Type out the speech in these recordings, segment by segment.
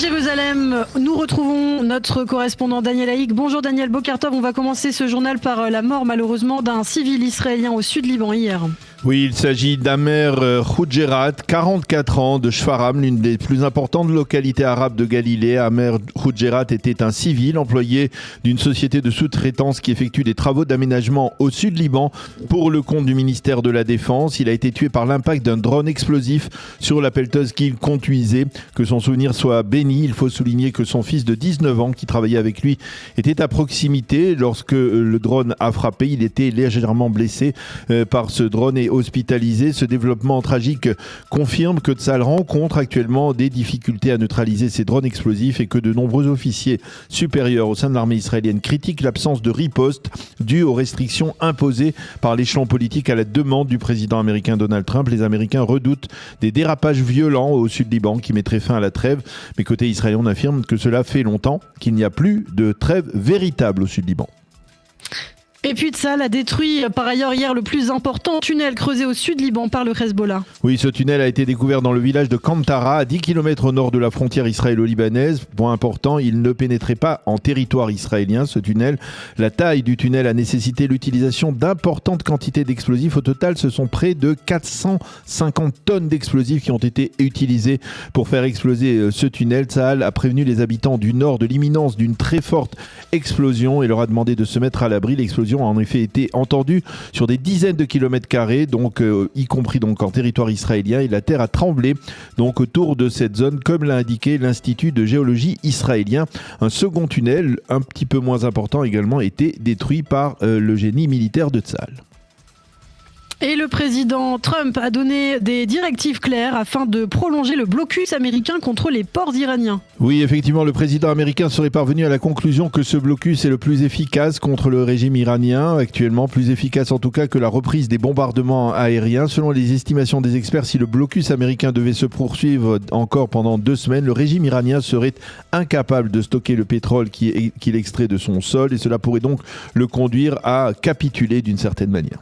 Jérusalem, nous retrouvons notre correspondant Daniel Haïk. Bonjour Daniel Bokartov, on va commencer ce journal par la mort malheureusement d'un civil israélien au sud Liban hier. Oui, il s'agit d'Amer Khoujerat, 44 ans, de Shfaram, l'une des plus importantes localités arabes de Galilée. Amer Khoujerat était un civil employé d'une société de sous-traitance qui effectue des travaux d'aménagement au sud Liban pour le compte du ministère de la Défense. Il a été tué par l'impact d'un drone explosif sur la pelleteuse qu'il conduisait. Que son souvenir soit béni, il faut souligner que son fils de 19 ans qui travaillait avec lui était à proximité. Lorsque le drone a frappé, il était légèrement blessé par ce drone et hospitalisé. Ce développement tragique confirme que Tsahal rencontre actuellement des difficultés à neutraliser ces drones explosifs et que de nombreux officiers supérieurs au sein de l'armée israélienne critiquent l'absence de riposte due aux restrictions imposées par l'échelon politique à la demande du président américain Donald Trump. Les Américains redoutent des dérapages violents au sud Liban qui mettraient fin à la trêve. Mais côté israélien, on affirme que cela fait longtemps qu'il n'y a plus de trêve véritable au sud Liban. Et puis Tsahal a détruit par ailleurs hier le plus important tunnel creusé au sud Liban par le Hezbollah. Oui, ce tunnel a été découvert dans le village de Kantara, à 10 km au nord de la frontière israélo-libanaise. Point important, il ne pénétrait pas en territoire israélien, ce tunnel. La taille du tunnel a nécessité l'utilisation d'importantes quantités d'explosifs. Au total, ce sont près de 450 tonnes d'explosifs qui ont été utilisées pour faire exploser ce tunnel. Tsahal a prévenu les habitants du nord de l'imminence d'une très forte explosion et leur a demandé de se mettre à l'abri. L'explosion a en effet été entendue sur des dizaines de kilomètres carrés, donc y compris donc en territoire israélien, et la terre a tremblé donc autour de cette zone, comme l'a indiqué l'Institut de géologie israélien. Un second tunnel, un petit peu moins important, également été détruit par le génie militaire de Tsahal. Et le président Trump a donné des directives claires afin de prolonger le blocus américain contre les ports iraniens. Oui, effectivement, le président américain serait parvenu à la conclusion que ce blocus est le plus efficace contre le régime iranien, actuellement plus efficace en tout cas que la reprise des bombardements aériens. Selon les estimations des experts, si le blocus américain devait se poursuivre encore pendant 2 semaines, le régime iranien serait incapable de stocker le pétrole qu'il extrait de son sol et cela pourrait donc le conduire à capituler d'une certaine manière.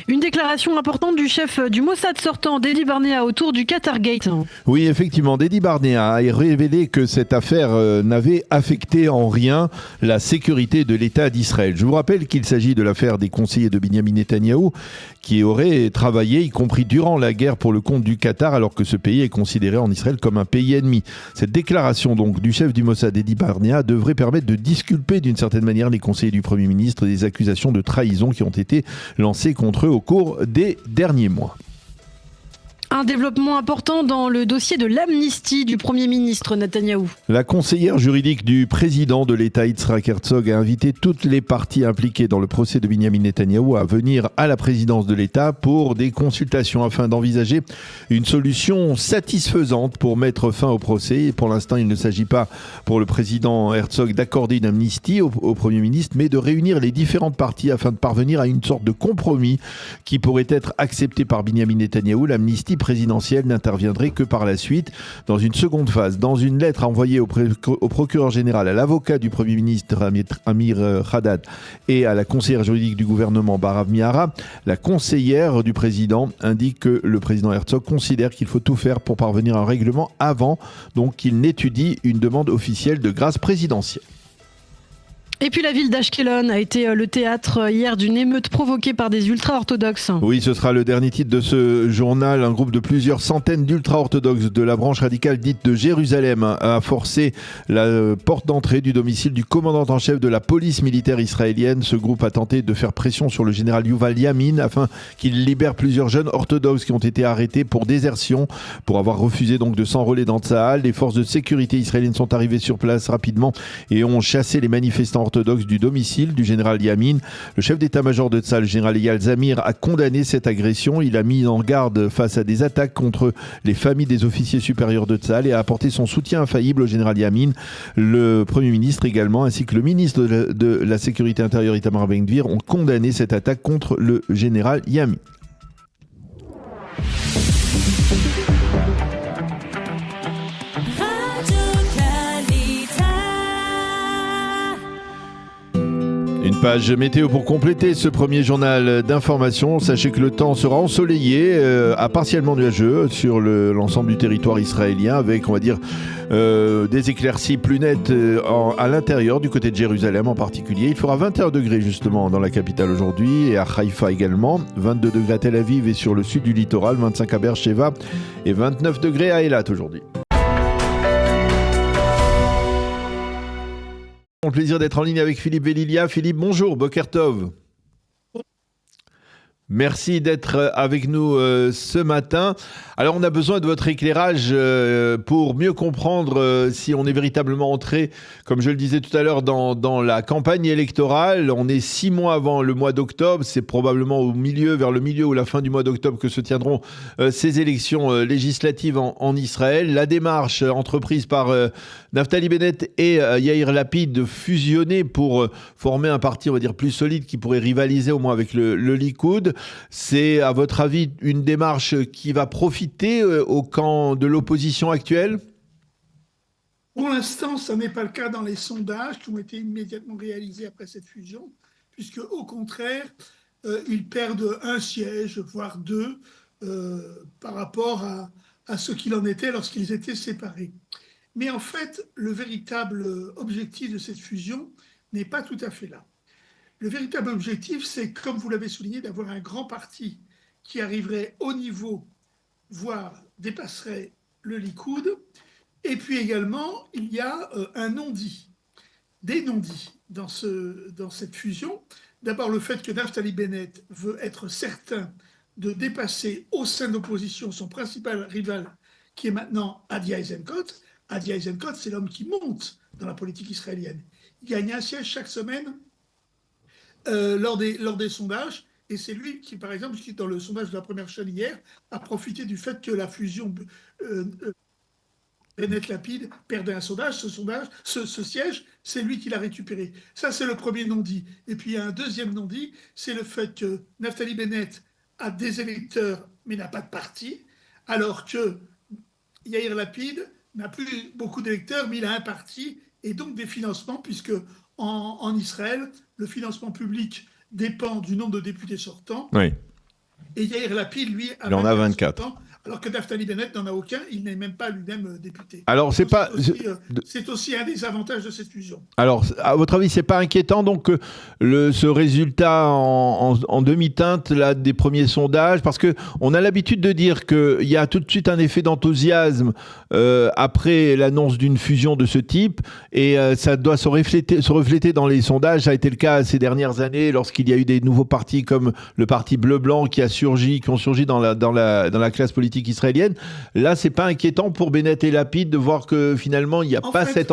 Une déclaration importante du chef du Mossad sortant, Dedi Barnea, autour du Qatargate. Oui, effectivement, Dedi Barnea a révélé que cette affaire n'avait affecté en rien la sécurité de l'État d'Israël. Je vous rappelle qu'il s'agit de l'affaire des conseillers de Binyamin Netanyahou qui auraient travaillé, y compris durant la guerre, pour le compte du Qatar, alors que ce pays est considéré en Israël comme un pays ennemi. Cette déclaration donc du chef du Mossad, Dedi Barnea, devrait permettre de disculper d'une certaine manière les conseillers du Premier ministre des accusations de trahison qui ont été lancées contre eux au cours des derniers mois. Un développement important dans le dossier de l'amnistie du Premier ministre Netanyahou. La conseillère juridique du président de l'État, Yitzhak Herzog, a invité toutes les parties impliquées dans le procès de Binyamin Netanyahou à venir à la présidence de l'État pour des consultations afin d'envisager une solution satisfaisante pour mettre fin au procès. Et pour l'instant, il ne s'agit pas pour le président Herzog d'accorder une amnistie au Premier ministre, mais de réunir les différentes parties afin de parvenir à une sorte de compromis qui pourrait être accepté par Binyamin Netanyahou. L'amnistie présidentielle n'interviendrait que par la suite. Dans une seconde phase, dans une lettre envoyée au procureur général, à l'avocat du Premier ministre Amir Haddad et à la conseillère juridique du gouvernement Barav Miara, la conseillère du président indique que le président Herzog considère qu'il faut tout faire pour parvenir à un règlement avant donc qu'il n'étudie une demande officielle de grâce présidentielle. Et puis la ville d'Ashkelon a été le théâtre hier d'une émeute provoquée par des ultra-orthodoxes. Oui, ce sera le dernier titre de ce journal. Un groupe de plusieurs centaines d'ultra-orthodoxes de la branche radicale dite de Jérusalem a forcé la porte d'entrée du domicile du commandant en chef de la police militaire israélienne. Ce groupe a tenté de faire pression sur le général Yuval Yamin afin qu'il libère plusieurs jeunes orthodoxes qui ont été arrêtés pour désertion, pour avoir refusé donc de s'enrôler dans Tsahal. Les forces de sécurité israéliennes sont arrivées sur place rapidement et ont chassé les manifestants orthodoxe du domicile du général Yamin. Le chef d'état-major de Tsahal, le général Eyal Zamir, a condamné cette agression. Il a mis en garde face à des attaques contre les familles des officiers supérieurs de Tsahal et a apporté son soutien infaillible au général Yamin. Le Premier ministre également, ainsi que le ministre de la Sécurité intérieure Itamar Ben-Gvir ont condamné cette attaque contre le général Yamin. Une Page météo pour compléter ce premier journal d'information. Sachez que le temps sera ensoleillé à partiellement nuageux sur l'ensemble du territoire israélien avec, on va dire, des éclaircies plus nettes à l'intérieur, du côté de Jérusalem en particulier. Il fera 21 degrés justement dans la capitale aujourd'hui et à Haïfa également. 22 degrés à Tel Aviv et sur le sud du littoral, 25 à Beersheva et 29 degrés à Eilat aujourd'hui. Le plaisir d'être en ligne avec Philippe Velilia. Philippe, bonjour, Boker Tov. Merci d'être avec nous ce matin. Alors, on a besoin de votre éclairage pour mieux comprendre si on est véritablement entré, comme je le disais tout à l'heure, dans la campagne électorale. On est 6 mois avant le mois d'octobre. C'est probablement vers le milieu ou la fin du mois d'octobre que se tiendront ces élections législatives en Israël. La démarche entreprise par Naftali Bennett et Yair Lapid de fusionner pour former un parti, on va dire, plus solide qui pourrait rivaliser au moins avec le Likoud. C'est, à votre avis, une démarche qui va profiter au camp de l'opposition actuelle ? Pour l'instant, ça n'est pas le cas dans les sondages qui ont été immédiatement réalisés après cette fusion, puisque au contraire, ils perdent un siège, voire 2, par rapport à ce qu'il en était lorsqu'ils étaient séparés. Mais en fait, le véritable objectif de cette fusion n'est pas tout à fait là. Le véritable objectif, c'est, comme vous l'avez souligné, d'avoir un grand parti qui arriverait au niveau, voire dépasserait le Likoud. Et puis également, il y a un non-dit, des non-dits dans cette fusion. D'abord, le fait que Naftali Bennett veut être certain de dépasser au sein de l'opposition son principal rival, qui est maintenant Adi Eisenkot. Adi Eisenkot, c'est l'homme qui monte dans la politique israélienne. Il gagne un siège chaque semaine lors des sondages, et c'est lui qui, par exemple, qui dans le sondage de la première chaîne hier, a profité du fait que la fusion Bennett-Lapid perdait un sondage, ce siège, c'est lui qui l'a récupéré. Ça, c'est le premier non-dit. Et puis, il y a un deuxième non-dit, c'est le fait que Naftali Bennett a des électeurs, mais n'a pas de parti, alors que Yair Lapid n'a plus beaucoup d'électeurs, mais il a un parti, et donc des financements, puisque en Israël, le financement public dépend du nombre de députés sortants. Oui. Et Yair Lapid, lui, il en a 24. Sortants, alors que Naftali Bennett n'en a aucun, il n'est même pas lui-même député. Alors, c'est aussi un des avantages de cette fusion. Alors, à votre avis, c'est pas inquiétant donc ce résultat en demi-teinte là des premiers sondages, parce que on a l'habitude de dire qu'il y a tout de suite un effet d'enthousiasme après l'annonce d'une fusion de ce type, et ça doit se refléter dans les sondages. Ça a été le cas ces dernières années lorsqu'il y a eu des nouveaux partis comme le parti bleu-blanc qui ont surgi dans la classe politique israélienne. Là, c'est pas inquiétant pour Bennett et Lapid de voir que finalement il n'y a pas cet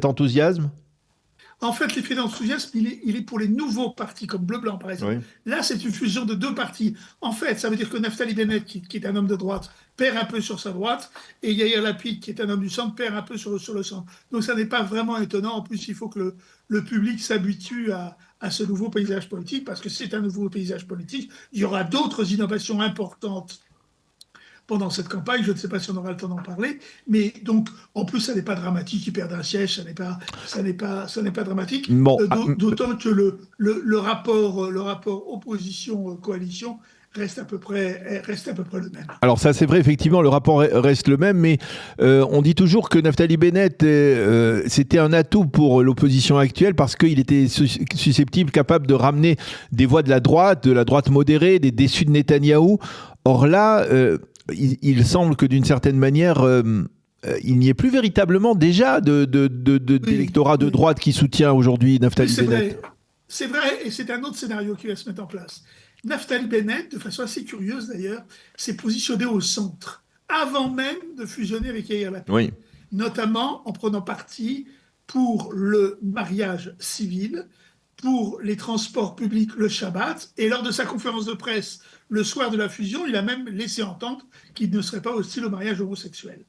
enthousiasme? En fait, l'effet d'enthousiasme, il est pour les nouveaux partis, comme Bleu-Blanc, par exemple. Oui. Là, c'est une fusion de 2 partis. En fait, ça veut dire que Naftali Bennett, qui est un homme de droite, perd un peu sur sa droite, et Yair Lapid, qui est un homme du centre, perd un peu sur le centre. Donc, ça n'est pas vraiment étonnant. En plus, il faut que le public s'habitue à ce nouveau paysage politique, parce que c'est un nouveau paysage politique. Il y aura d'autres innovations importantes pendant cette campagne, je ne sais pas si on aura le temps d'en parler, mais donc, en plus, ça n'est pas dramatique, ils perdent un siège, ça n'est pas dramatique, bon, d'autant que le rapport opposition-coalition reste à peu près le même. Alors ça, c'est vrai, effectivement, le rapport reste le même, mais on dit toujours que Naftali Bennett, c'était un atout pour l'opposition actuelle parce qu'il était susceptible, capable de ramener des voix de la droite modérée, des déçus de Netanyahou. Or là, il semble que d'une certaine manière, il n'y ait plus véritablement déjà d'électorat de droite qui soutient aujourd'hui Naftali Bennett. C'est vrai, et c'est un autre scénario qui va se mettre en place. Naftali Bennett, de façon assez curieuse d'ailleurs, s'est positionné au centre, avant même de fusionner avec Yair Lapid. Oui. Notamment en prenant parti pour le mariage civil, pour les transports publics le Shabbat, et lors de sa conférence de presse le soir de la fusion, il a même laissé entendre qu'il ne serait pas hostile au mariage homosexuel.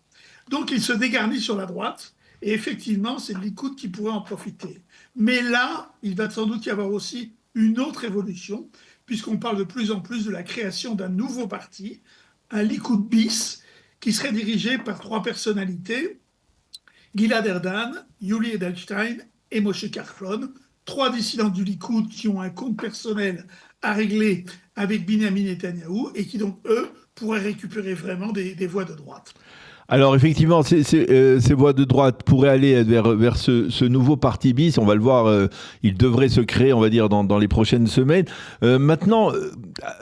Donc il se dégarnit sur la droite, et effectivement, c'est le Likoud qui pourrait en profiter. Mais là, il va sans doute y avoir aussi une autre évolution, puisqu'on parle de plus en plus de la création d'un nouveau parti, un Likoud bis, qui serait dirigé par 3 personnalités, Gilad Erdan, Yuli Edelstein et Moshe Kachlon, 3 dissidents du Likoud qui ont un compte personnel à régler avec Binyamin Netanyahou et qui donc, eux, pourraient récupérer vraiment des voix de droite. Alors effectivement, ces voix de droite pourraient aller vers ce nouveau parti bis. On va le voir, il devrait se créer, on va dire, dans les prochaines semaines. Maintenant,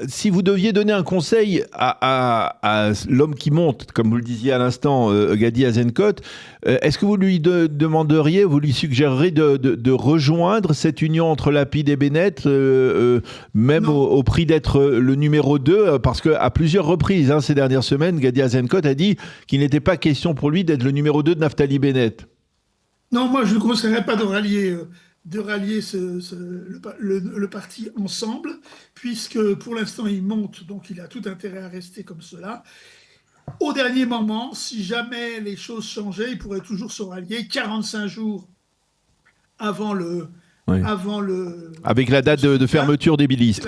si vous deviez donner un conseil à l'homme qui monte, comme vous le disiez à l'instant, Gadi Eisenkot, est-ce que vous lui demanderiez, vous lui suggéreriez de rejoindre cette union entre Lapid et Bennett, même au prix d'être le numéro 2, parce qu'à plusieurs reprises, ces dernières semaines, Gadi Eisenkot a dit qu'il n'était pas question pour lui d'être le numéro 2 de Naftali Bennett. Non, moi je ne conseillerais pas de rallier le parti ensemble, puisque pour l'instant il monte, donc il a tout intérêt à rester comme cela. Au dernier moment, si jamais les choses changeaient, il pourrait toujours se rallier 45 jours avant le... Oui. Avec la date de fermeture des listes.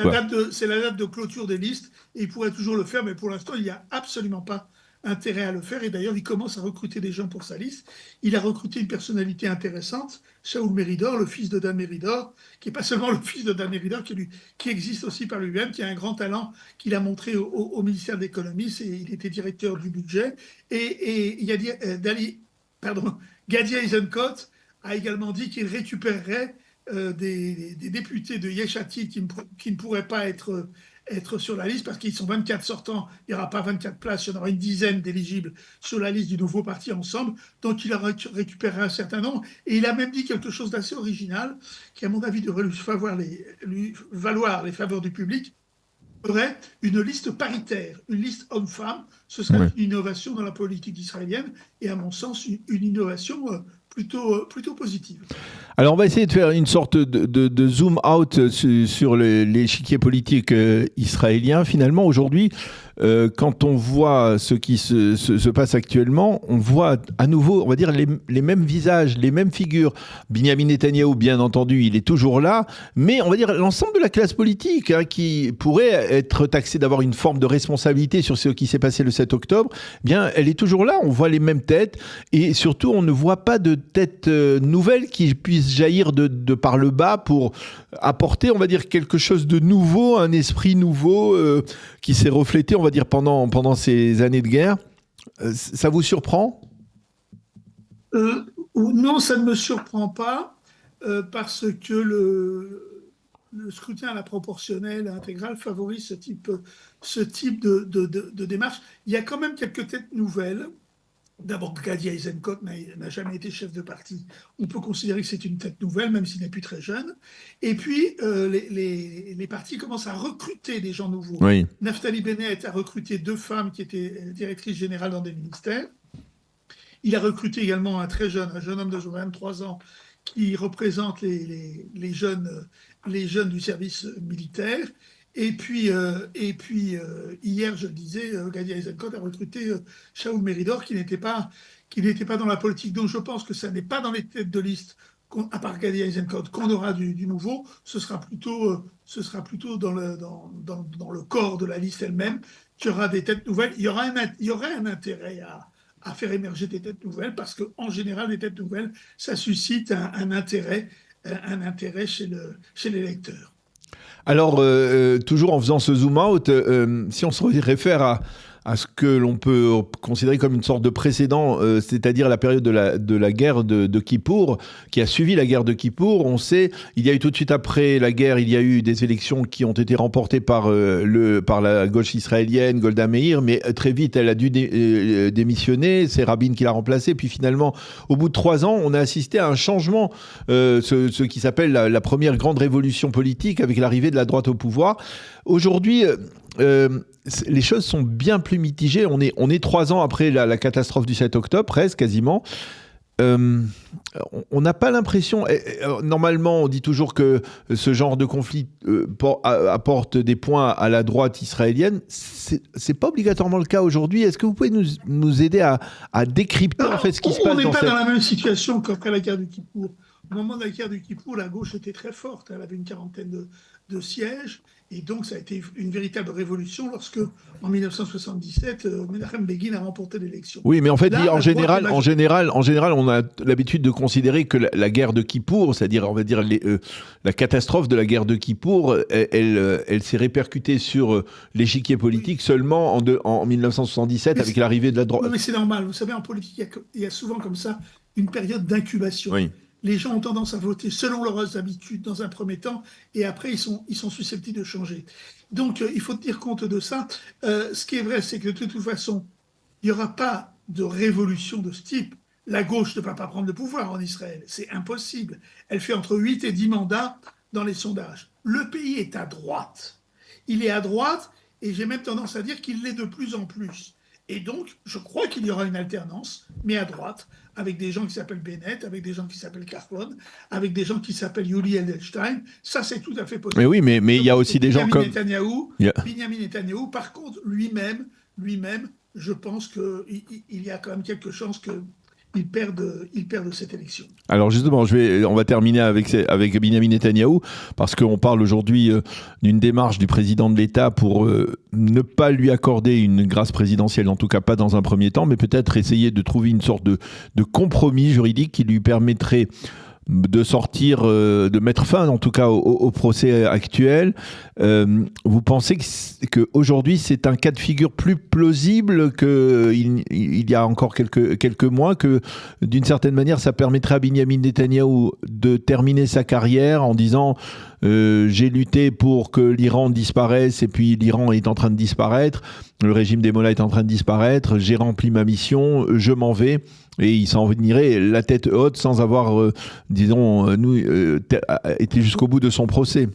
C'est la date de clôture des listes, et il pourrait toujours le faire, mais pour l'instant il n'y a absolument pas intérêt à le faire, et d'ailleurs il commence à recruter des gens pour sa liste. Il a recruté une personnalité intéressante, Shaul Meridor, le fils de Dan Meridor, qui n'est pas seulement le fils de Dan Meridor, qui existe aussi par lui-même, qui a un grand talent qu'il a montré au ministère de l'économie. Il était directeur du budget, et il y a Gadi Eisenkot a également dit qu'il récupérerait des députés de Yesh Atid qui ne pourraient pas être sur la liste parce qu'ils sont 24 sortants, il n'y aura pas 24 places, il y en aura une dizaine d'éligibles sur la liste du nouveau parti Ensemble, donc il a récupéré un certain nombre, et il a même dit quelque chose d'assez original, qui à mon avis devrait lui valoir les faveurs du public. Il y aurait une liste paritaire, une liste homme-femme. Ce serait une innovation dans la politique israélienne, et à mon sens une innovation plutôt positive. Alors on va essayer de faire une sorte de zoom out sur l'échiquier politique israélien. Finalement, aujourd'hui, quand on voit ce qui se passe actuellement, on voit à nouveau, on va dire, les mêmes visages, les mêmes figures. Binyamin Netanyahou, bien entendu, il est toujours là, mais on va dire l'ensemble de la classe politique qui pourrait être taxée d'avoir une forme de responsabilité sur ce qui s'est passé le 7 octobre, eh bien, elle est toujours là. On voit les mêmes têtes, et surtout, on ne voit pas de tête nouvelle qui puisse jaillir de par le bas pour apporter, on va dire, quelque chose de nouveau, un esprit nouveau qui s'est reflété, on va dire, pendant ces années de guerre. Ça vous surprend ? Non, ça ne me surprend pas, parce que le scrutin à la proportionnelle intégrale favorise ce type de démarche. Il y a quand même quelques têtes nouvelles. D'abord, Gadi Eisenkot n'a jamais été chef de parti. On peut considérer que c'est une tête nouvelle, même s'il n'est plus très jeune. Et puis, les partis commencent à recruter des gens nouveaux. Oui. Naftali Bennett a recruté 2 femmes qui étaient directrices générales dans des ministères. Il a recruté également un jeune homme de 23 ans, qui représente les jeunes du service militaire. Et puis hier, je le disais, Gadi Eisenkot a recruté Shaul Meridor, qui n'était pas dans la politique. Donc je pense que ça n'est pas dans les têtes de liste, à part Gadi Eisenkot, qu'on aura du nouveau. Ce sera plutôt dans le corps de la liste elle-même qu'il y aura des têtes nouvelles. Il y aurait un intérêt à faire émerger des têtes nouvelles, parce qu'en général, les têtes nouvelles, ça suscite un intérêt chez les lecteurs. Alors, toujours en faisant ce zoom-out, si on se réfère à ce que l'on peut considérer comme une sorte de précédent, c'est-à-dire la période de la guerre de Kippour, qui a suivi la guerre de Kippour, on sait, il y a eu tout de suite après la guerre, il y a eu des élections qui ont été remportées par la gauche israélienne, Golda Meir, mais très vite, elle a dû démissionner, c'est Rabin qui l'a remplacée, puis finalement, au bout de 3 ans, on a assisté à un changement, ce qui s'appelle la première grande révolution politique, avec l'arrivée de la droite au pouvoir. Aujourd'hui, les choses sont bien plus mitigées. On est 3 ans après la catastrophe du 7 octobre, presque, quasiment. On n'a pas l'impression... Normalement, on dit toujours que ce genre de conflit apporte des points à la droite israélienne. C'est pas obligatoirement le cas aujourd'hui. Est-ce que vous pouvez nous aider à décrypter en fait ce qui se passe dans cette... On n'est pas dans la même situation qu'après la guerre du Kippour. Au moment de la guerre du Kippour, la gauche était très forte. Elle avait une quarantaine de sièges. Et donc, ça a été une véritable révolution lorsque, en 1977, Menachem Begin a remporté l'élection. Oui, mais en fait, en général, on a l'habitude de considérer que la guerre de Kippour, c'est-à-dire, on va dire, la catastrophe de la guerre de Kippour, elle s'est répercutée sur l'échiquier politique seulement en 1977 avec l'arrivée de la droite. Oui, mais c'est normal. Vous savez, en politique, il y a souvent comme ça une période d'incubation. Oui. Les gens ont tendance à voter selon leurs habitudes dans un premier temps, et après, ils sont susceptibles de changer. Donc, il faut tenir compte de ça. Ce qui est vrai, c'est que de toute façon, il n'y aura pas de révolution de ce type. La gauche ne va pas prendre le pouvoir en Israël. C'est impossible. Elle fait entre 8 et 10 mandats dans les sondages. Le pays est à droite. Il est à droite, et j'ai même tendance à dire qu'il l'est de plus en plus. Et donc, je crois qu'il y aura une alternance, mais à droite, avec des gens qui s'appellent Bennett, avec des gens qui s'appellent Carlon, avec des gens qui s'appellent Yuli Edelstein. Ça, c'est tout à fait possible. Mais oui, mais il y a aussi des gens comme... Binyamin Netanyahou, par contre, lui-même, je pense qu'il y a quand même quelques chances qu'il perde cette élection. Alors justement, on va terminer avec Binyamin Netanyahou, parce qu'on parle aujourd'hui d'une démarche du président de l'État pour ne pas lui accorder une grâce présidentielle, en tout cas pas dans un premier temps, mais peut-être essayer de trouver une sorte de compromis juridique qui lui permettrait de sortir, de mettre fin en tout cas au procès actuel. Vous pensez qu'aujourd'hui c'est un cas de figure plus plausible qu'il y a encore quelques mois, que d'une certaine manière ça permettrait à Binyamin Netanyahou de terminer sa carrière en disant j'ai lutté pour que l'Iran disparaisse et puis l'Iran est en train de disparaître, le régime des Mollahs est en train de disparaître, j'ai rempli ma mission, je m'en vais. Et il s'en irait la tête haute sans avoir, été jusqu'au bout de son procès.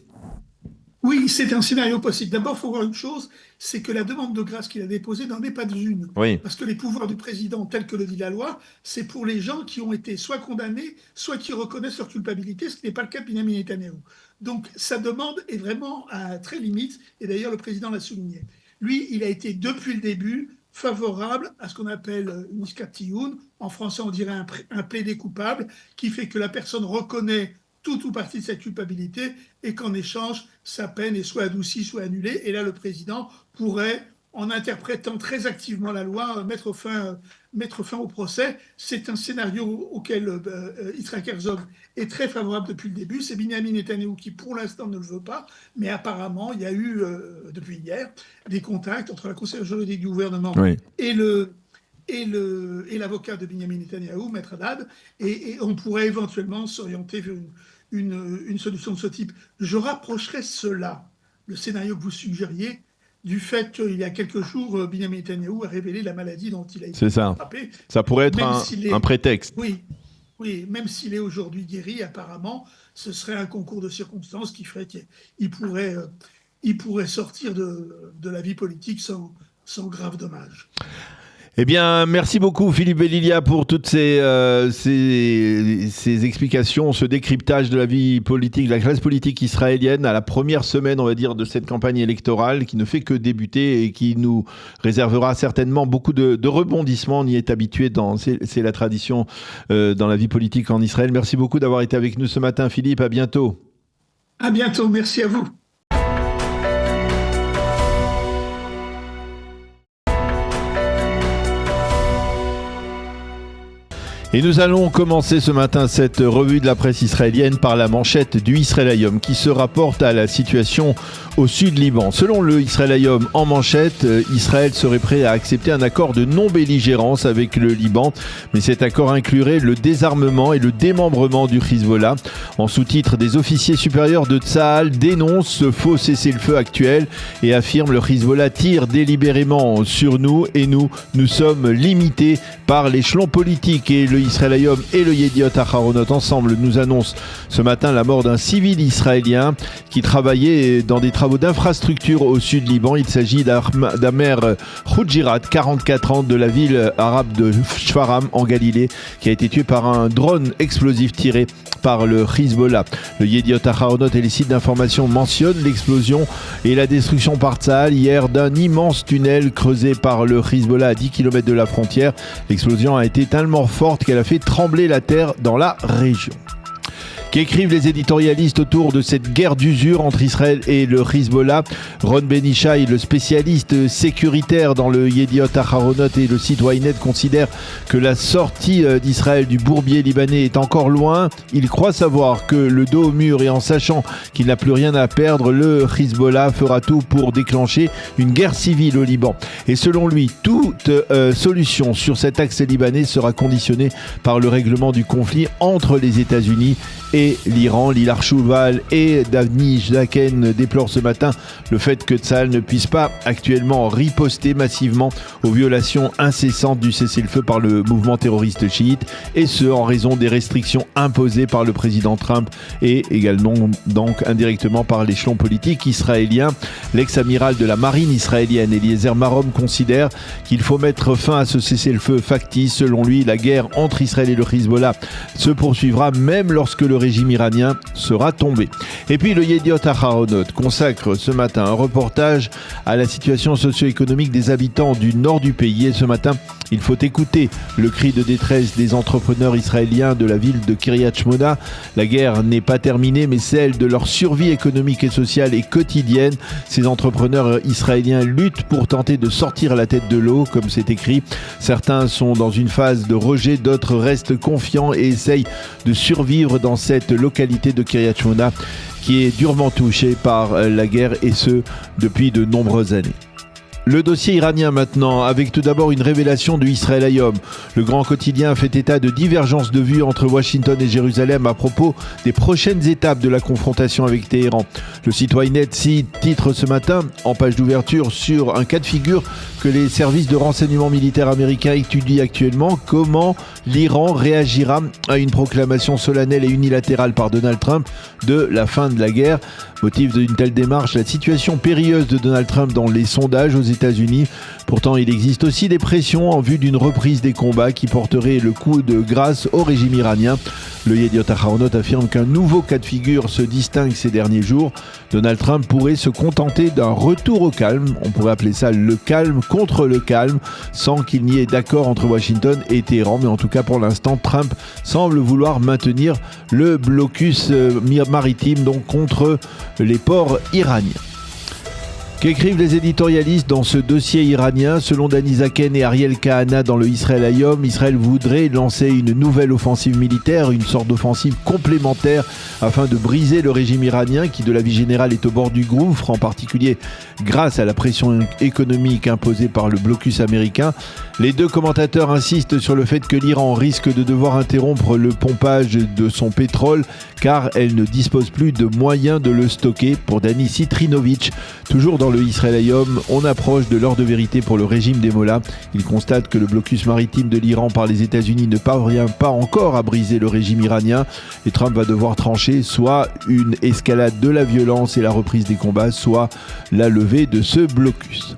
Oui, c'est un scénario possible. D'abord, il faut voir une chose, c'est que la demande de grâce qu'il a déposée n'en est pas d'une. Oui. Parce que les pouvoirs du président, tels que le dit la loi, c'est pour les gens qui ont été soit condamnés, soit qui reconnaissent leur culpabilité, ce qui n'est pas le cas de Binyamin Netanyahou. Donc, sa demande est vraiment à très limite, et d'ailleurs, le président l'a souligné. Lui, il a été, depuis le début, favorable à ce qu'on appelle Niskat Tiyun. En français, on dirait un plaidé coupable, qui fait que la personne reconnaît tout ou partie de sa culpabilité et qu'en échange, sa peine est soit adoucie, soit annulée. Et là, le président pourrait, en interprétant très activement la loi, mettre fin au procès. C'est un scénario auquel Yitzhak Herzog est très favorable depuis le début. C'est Binyamin Netanyahou qui, pour l'instant, ne le veut pas. Mais apparemment, il y a eu, depuis hier, des contacts entre la conseillère juridique du gouvernement et l'avocat de Binyamin Netanyahou, Maître Haddad. Et on pourrait éventuellement s'orienter vers une solution de ce type. Je rapprocherais cela, le scénario que vous suggériez, du fait qu'il y a quelques jours, Binyamin Netanyahou a révélé la maladie dont il a été frappé. Ça pourrait être un prétexte. Oui, même s'il est aujourd'hui guéri, apparemment, ce serait un concours de circonstances qui ferait qu'il pourrait sortir de la vie politique sans grave dommage. Eh bien, merci beaucoup Philippe Belilia pour toutes ces explications, ce décryptage de la vie politique, de la classe politique israélienne à la première semaine, on va dire, de cette campagne électorale qui ne fait que débuter et qui nous réservera certainement beaucoup de rebondissements. On y est habitué, c'est la tradition dans la vie politique en Israël. Merci beaucoup d'avoir été avec nous ce matin, Philippe. À bientôt. À bientôt. Merci à vous. Et nous allons commencer ce matin cette revue de la presse israélienne par la manchette du Israël Hayom qui se rapporte à la situation au sud Liban. Selon le Israël Hayom en manchette, Israël serait prêt à accepter un accord de non-belligérance avec le Liban, mais cet accord inclurait le désarmement et le démembrement du Hezbollah. En sous-titre, des officiers supérieurs de Tsahal dénoncent ce faux cessez-le-feu actuel et affirment le Hezbollah tire délibérément sur nous et nous sommes limités par l'échelon politique. Et le Israël Hayom et le Yediot Aharonot ensemble nous annoncent ce matin la mort d'un civil israélien qui travaillait dans des travaux d'infrastructure au sud Liban. Il s'agit d'Amer Khoujirat, 44 ans, de la ville arabe de Shfaram en Galilée, qui a été tué par un drone explosif tiré par le Hezbollah. Le Yediot Aharonot et les sites d'information mentionnent l'explosion et la destruction par Tsahal hier d'un immense tunnel creusé par le Hezbollah à 10 km de la frontière. L'explosion a été tellement forte qu'elle a fait trembler la terre dans la région. Qu'écrivent les éditorialistes autour de cette guerre d'usure entre Israël et le Hezbollah? Ron Ben-Ishai, le spécialiste sécuritaire dans le Yediot Aharonot et le site Ynet, considère que la sortie d'Israël du bourbier libanais est encore loin. Il croit savoir que le dos au mur et en sachant qu'il n'a plus rien à perdre, le Hezbollah fera tout pour déclencher une guerre civile au Liban. Et selon lui, toute solution sur cet axe libanais sera conditionnée par le règlement du conflit entre les États-Unis et l'Iran. Lilach Shouval et Dani Zaken déplorent ce matin le fait que Tsahal ne puisse pas actuellement riposter massivement aux violations incessantes du cessez-le-feu par le mouvement terroriste chiite, et ce en raison des restrictions imposées par le président Trump et également donc indirectement par l'échelon politique israélien. L'ex-amiral de la marine israélienne Eliezer Marom considère qu'il faut mettre fin à ce cessez-le-feu factice. Selon lui, la guerre entre Israël et le Hezbollah se poursuivra même lorsque le régime iranien sera tombé. Et puis le Yediot Aharonot consacre ce matin un reportage à la situation socio-économique des habitants du nord du pays. Et ce matin, il faut écouter le cri de détresse des entrepreneurs israéliens de la ville de Kiryat Shmona. La guerre n'est pas terminée, mais celle de leur survie économique et sociale est quotidienne. Ces entrepreneurs israéliens luttent pour tenter de sortir la tête de l'eau, comme c'est écrit. Certains sont dans une phase de rejet, d'autres restent confiants et essayent de survivre dans cette localité de Kiryat Shmona qui est durement touchée par la guerre, et ce depuis de nombreuses années. Le dossier iranien maintenant, avec tout d'abord une révélation de Israël Hayom. Le grand quotidien fait état de divergences de vues entre Washington et Jérusalem à propos des prochaines étapes de la confrontation avec Téhéran. Le site Ynet titre ce matin, en page d'ouverture, sur un cas de figure que les services de renseignement militaires américains étudient actuellement: comment l'Iran réagira à une proclamation solennelle et unilatérale par Donald Trump de la fin de la guerre. Motif d'une telle démarche, la situation périlleuse de Donald Trump dans les sondages aux États-Unis. Pourtant, il existe aussi des pressions en vue d'une reprise des combats qui porterait le coup de grâce au régime iranien. Le Yediot Aharonot affirme qu'un nouveau cas de figure se distingue ces derniers jours. Donald Trump pourrait se contenter d'un retour au calme, on pourrait appeler ça le calme contre le calme, sans qu'il n'y ait d'accord entre Washington et Téhéran. Mais en tout cas, pour l'instant, Trump semble vouloir maintenir le blocus maritime donc contre les ports iraniens. Qu'écrivent les éditorialistes dans ce dossier iranien? Selon Dani Zaken et Ariel Kahana dans le Israël Hayom, Israël voudrait lancer une nouvelle offensive militaire, une sorte d'offensive complémentaire afin de briser le régime iranien qui, de la vie générale, est au bord du gouffre, en particulier grâce à la pression économique imposée par le blocus américain. Les deux commentateurs insistent sur le fait que l'Iran risque de devoir interrompre le pompage de son pétrole car elle ne dispose plus de moyens de le stocker. Pour Dani Citrinovitch, toujours dans le Israël Hayom, on approche de l'heure de vérité pour le régime des Mollahs. Il constate que le blocus maritime de l'Iran par les États-Unis ne parvient pas encore à briser le régime iranien, et Trump va devoir trancher soit une escalade de la violence et la reprise des combats, soit la levée de ce blocus.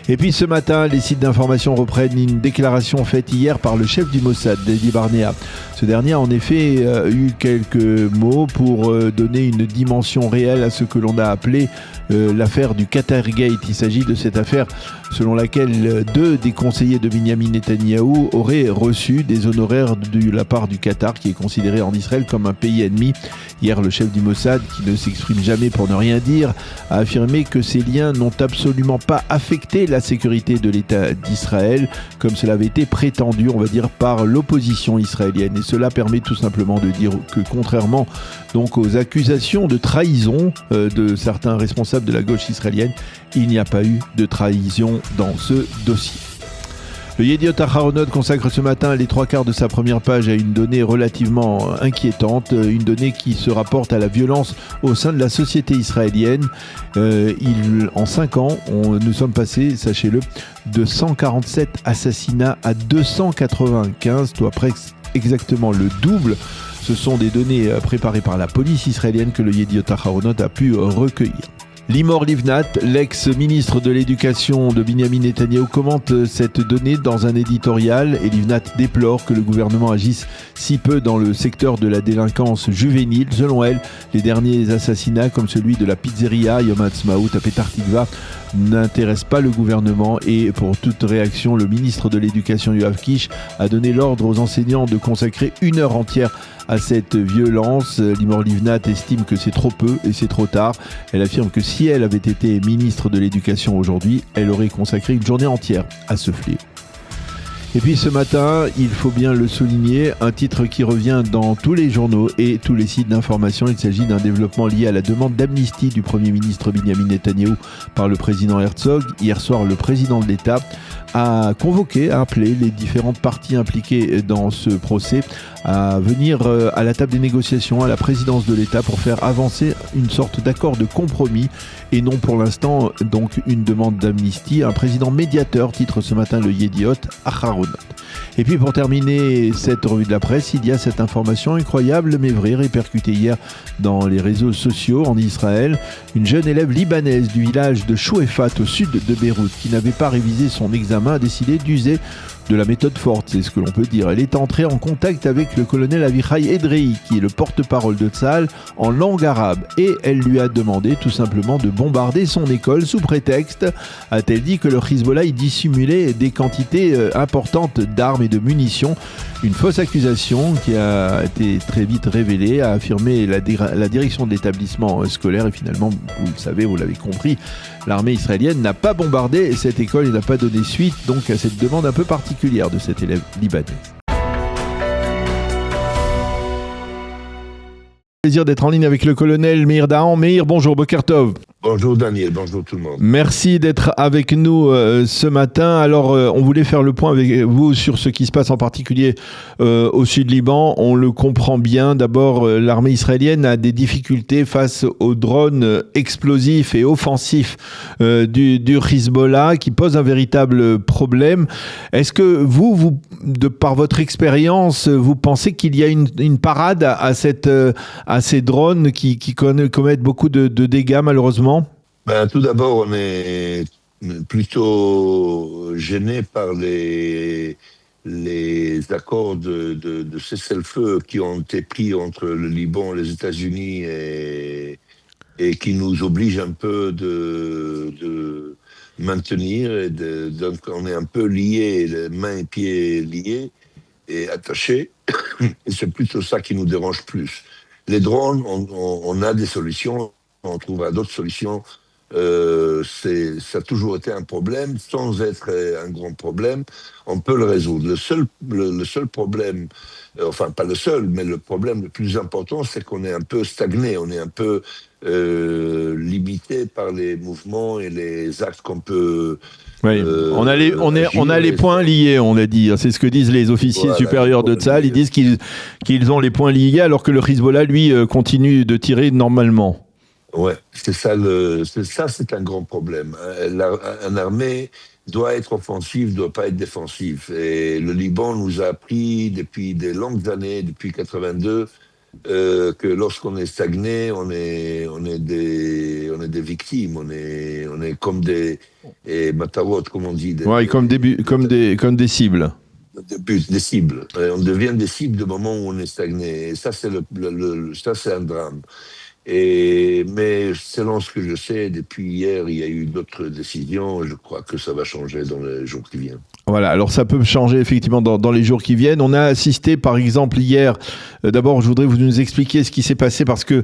Et puis ce matin, les sites d'information reprennent une déclaration faite hier par le chef du Mossad, Dadi Barnea. Ce dernier a en effet eu quelques mots pour donner une dimension réelle à ce que l'on a appelé l'affaire du Qatargate. Il s'agit de cette affaire selon laquelle deux des conseillers de Binyamin Netanyahou auraient reçu des honoraires de la part du Qatar, qui est considéré en Israël comme un pays ennemi. Hier, le chef du Mossad, qui ne s'exprime jamais pour ne rien dire, a affirmé que ces liens n'ont absolument pas affecté la sécurité de l'État d'Israël, comme cela avait été prétendu, on va dire, par l'opposition israélienne. Et cela permet tout simplement de dire que, contrairement donc aux accusations de trahison de certains responsables de la gauche israélienne, il n'y a pas eu de trahison dans ce dossier. Le Yediot Aharonot consacre ce matin les 3/4 de sa première page à une donnée relativement inquiétante, une donnée qui se rapporte à la violence au sein de la société israélienne. En 5 ans, nous sommes passés, sachez-le, de 147 assassinats à 295, soit presque exactement le double. Ce sont des données préparées par la police israélienne que le Yediot Aharonot a pu recueillir. Limor Livnat, l'ex-ministre de l'Éducation de Binyamin Netanyahou, commente cette donnée dans un éditorial et Livnat déplore que le gouvernement agisse si peu dans le secteur de la délinquance juvénile. Selon elle, les derniers assassinats comme celui de la pizzeria Yom Ha'atzmaut à Petah Tikva n'intéressent pas le gouvernement et pour toute réaction, le ministre de l'Éducation Yoav Kish a donné l'ordre aux enseignants de consacrer 1 heure entière à cette violence. Limor Livnat estime que c'est trop peu et c'est trop tard. Elle affirme que si elle avait été ministre de l'Éducation aujourd'hui, elle aurait consacré une journée entière à ce fléau. Et puis ce matin, il faut bien le souligner, un titre qui revient dans tous les journaux et tous les sites d'information. Il s'agit d'un développement lié à la demande d'amnistie du Premier ministre Binyamin Netanyahou par le président Herzog. Hier soir, le président de l'État a convoqué, a appelé les différentes parties impliquées dans ce procès à venir à la table des négociations à la présidence de l'État pour faire avancer une sorte d'accord de compromis et non pour l'instant donc une demande d'amnistie. Un président médiateur, titre ce matin le Yediot Aharonot. Et puis pour terminer cette revue de la presse, il y a cette information incroyable mais vraie répercutée hier dans les réseaux sociaux en Israël. Une jeune élève libanaise du village de Chouefat au sud de Beyrouth qui n'avait pas révisé son examen a décidé d'user de la méthode forte, c'est ce que l'on peut dire. Elle est entrée en contact avec le colonel Avichai Edrei, qui est le porte-parole de Tsahal, en langue arabe. Et elle lui a demandé tout simplement de bombarder son école sous prétexte, a-t-elle dit, que le Hezbollah y dissimulait des quantités importantes d'armes et de munitions. Une fausse accusation qui a été très vite révélée, a affirmé la direction de l'établissement scolaire. Et finalement, vous le savez, vous l'avez compris, l'armée israélienne n'a pas bombardé cette école et n'a pas donné suite donc à cette demande un peu particulière de cet élève libanais. Plaisir d'être en ligne avec le colonel Meir Dahan. Meir, bonjour, Boker Tov. Bonjour Daniel, bonjour tout le monde. Merci d'être avec nous ce matin. Alors, on voulait faire le point avec vous sur ce qui se passe en particulier au sud Liban. On le comprend bien. D'abord, l'armée israélienne a des difficultés face aux drones explosifs et offensifs du Hezbollah qui posent un véritable problème. Est-ce que vous, de par votre expérience, vous pensez qu'il y a une parade à ces drones qui commettent beaucoup de dégâts malheureusement? Tout d'abord, on est plutôt gêné par les accords de cessez-le-feu qui ont été pris entre le Liban, les États-Unis et qui nous obligent un peu de maintenir. Donc on est un peu liés, les mains et pieds liés et attachés. Et c'est plutôt ça qui nous dérange plus. Les drones, on a des solutions, on trouvera d'autres solutions. Ça a toujours été un problème, sans être un grand problème, on peut le résoudre. Le seul problème, enfin pas le seul, mais le problème le plus important, c'est qu'on est un peu stagné, on est un peu limité par les mouvements et les actes qu'on peut... Oui, on a les points liés, on l'a dit. C'est ce que disent les officiers supérieurs de Tsahal. Ils disent qu'ils ont les points liés alors que le Hezbollah, lui, continue de tirer normalement. Ouais, c'est un grand problème. Une armée doit être offensive, doit pas être défensive. Et le Liban nous a appris depuis des longues années, depuis 82, que lorsqu'on est stagné, on est des victimes, on est comme des matarot, comme on dit. Comme des cibles. Des cibles. On devient des cibles du moment où on est stagné. Et ça, c'est un drame. Mais selon ce que je sais, depuis hier, il y a eu d'autres décisions. Je crois que ça va changer dans les jours qui viennent. Voilà, alors ça peut changer effectivement dans les jours qui viennent. On a assisté par exemple hier, d'abord je voudrais vous nous expliquer ce qui s'est passé parce que